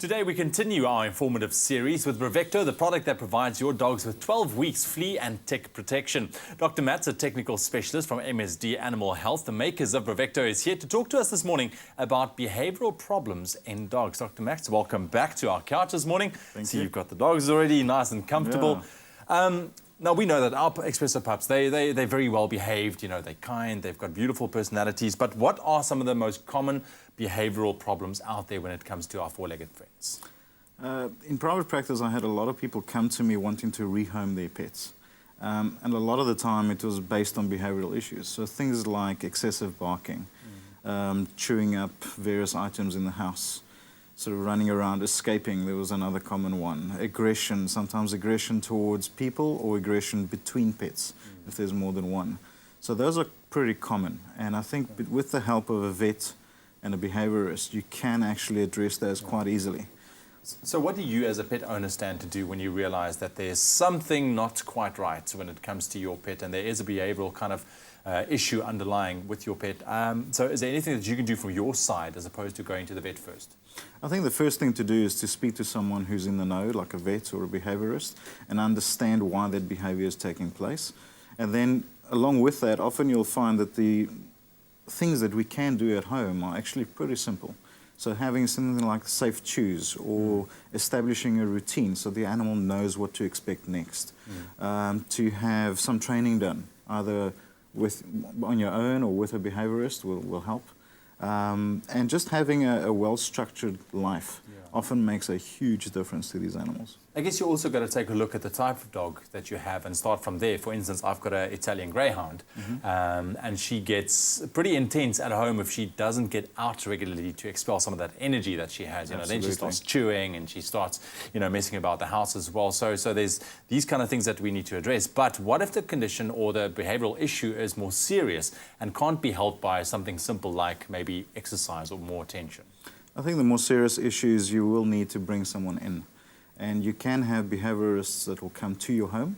Today we continue our informative series with BRAVECTO, the product that provides your dogs with 12 weeks flea and tick protection. Dr. Matt's a technical specialist from MSD Animal Health. The makers of BRAVECTO is here to talk to us this morning about behavioural problems in dogs. Dr. Matt, welcome back to our couch this morning. Thank you. You've got the dogs already nice and comfortable. Yeah. Now, we know that our Expresso pups, they're very well behaved, you know, they're kind, they've got beautiful personalities, but what are some of the most common behavioural problems out there when it comes to our four-legged friends? In private practice, I had a lot of people come to me wanting to rehome their pets. And a lot of the time it was based on behavioural issues. So things like excessive barking, chewing up various items in the house, sort of running around, escaping, there was another common one. Aggression, sometimes aggression towards people or aggression between pets, if there's more than one. So those are pretty common. And I think with the help of a vet and a behaviourist, you can actually address those quite easily. So what do you as a pet owner stand to do when you realise that there's something not quite right when it comes to your pet and there is a behavioural kind of issue underlying with your pet? So is there anything that you can do from your side as opposed to going to the vet first? I think the first thing to do is to speak to someone who's in the know, like a vet or a behaviourist, and understand why that behaviour is taking place. And then along with that, often you'll find that the things that we can do at home are actually pretty simple. So having something like safe chews or establishing a routine so the animal knows what to expect next. To have some training done, either on your own or with a behaviourist will help. And just having a well-structured life often makes a huge difference to these animals. I guess you also got to take a look at the type of dog that you have and start from there. For instance, I've got an Italian Greyhound, and she gets pretty intense at home if she doesn't get out regularly to expel some of that energy that she has. You know, then she starts chewing and she starts, you know, messing about the house as well. So there's these kind of things that we need to address. But what if the condition or the behavioural issue is more serious and can't be helped by something simple like maybe exercise or more attention? I think the more serious issues, you will need to bring someone in. And you can have behaviourists that will come to your home.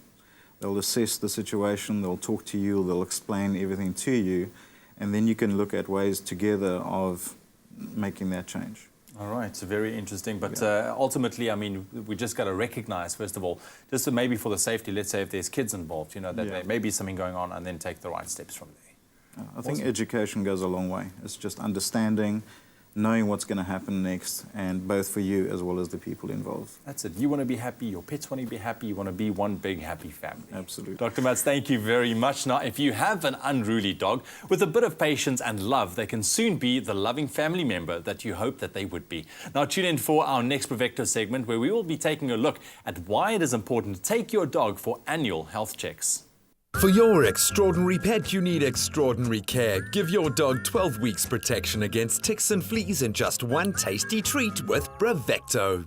They'll assess the situation, they'll talk to you, they'll explain everything to you, and then you can look at ways together of making that change. All right, so very interesting. But ultimately, I mean, we just got to recognize, first of all, just maybe for the safety, let's say if there's kids involved, you know, that there may be something going on, and then take the right steps from there. I think education goes a long way. It's just understanding, knowing what's going to happen next, and both for you as well as the people involved. That's it. You want to be happy, your pets want to be happy, you want to be one big happy family. Absolutely. Dr. Matz, thank you very much. Now, if you have an unruly dog, with a bit of patience and love, they can soon be the loving family member that you hope that they would be. Now, tune in for our next BRAVECTO segment, where we will be taking a look at why it is important to take your dog for annual health checks. For your extraordinary pet, you need extraordinary care. Give your dog 12 weeks protection against ticks and fleas in just one tasty treat with BRAVECTO.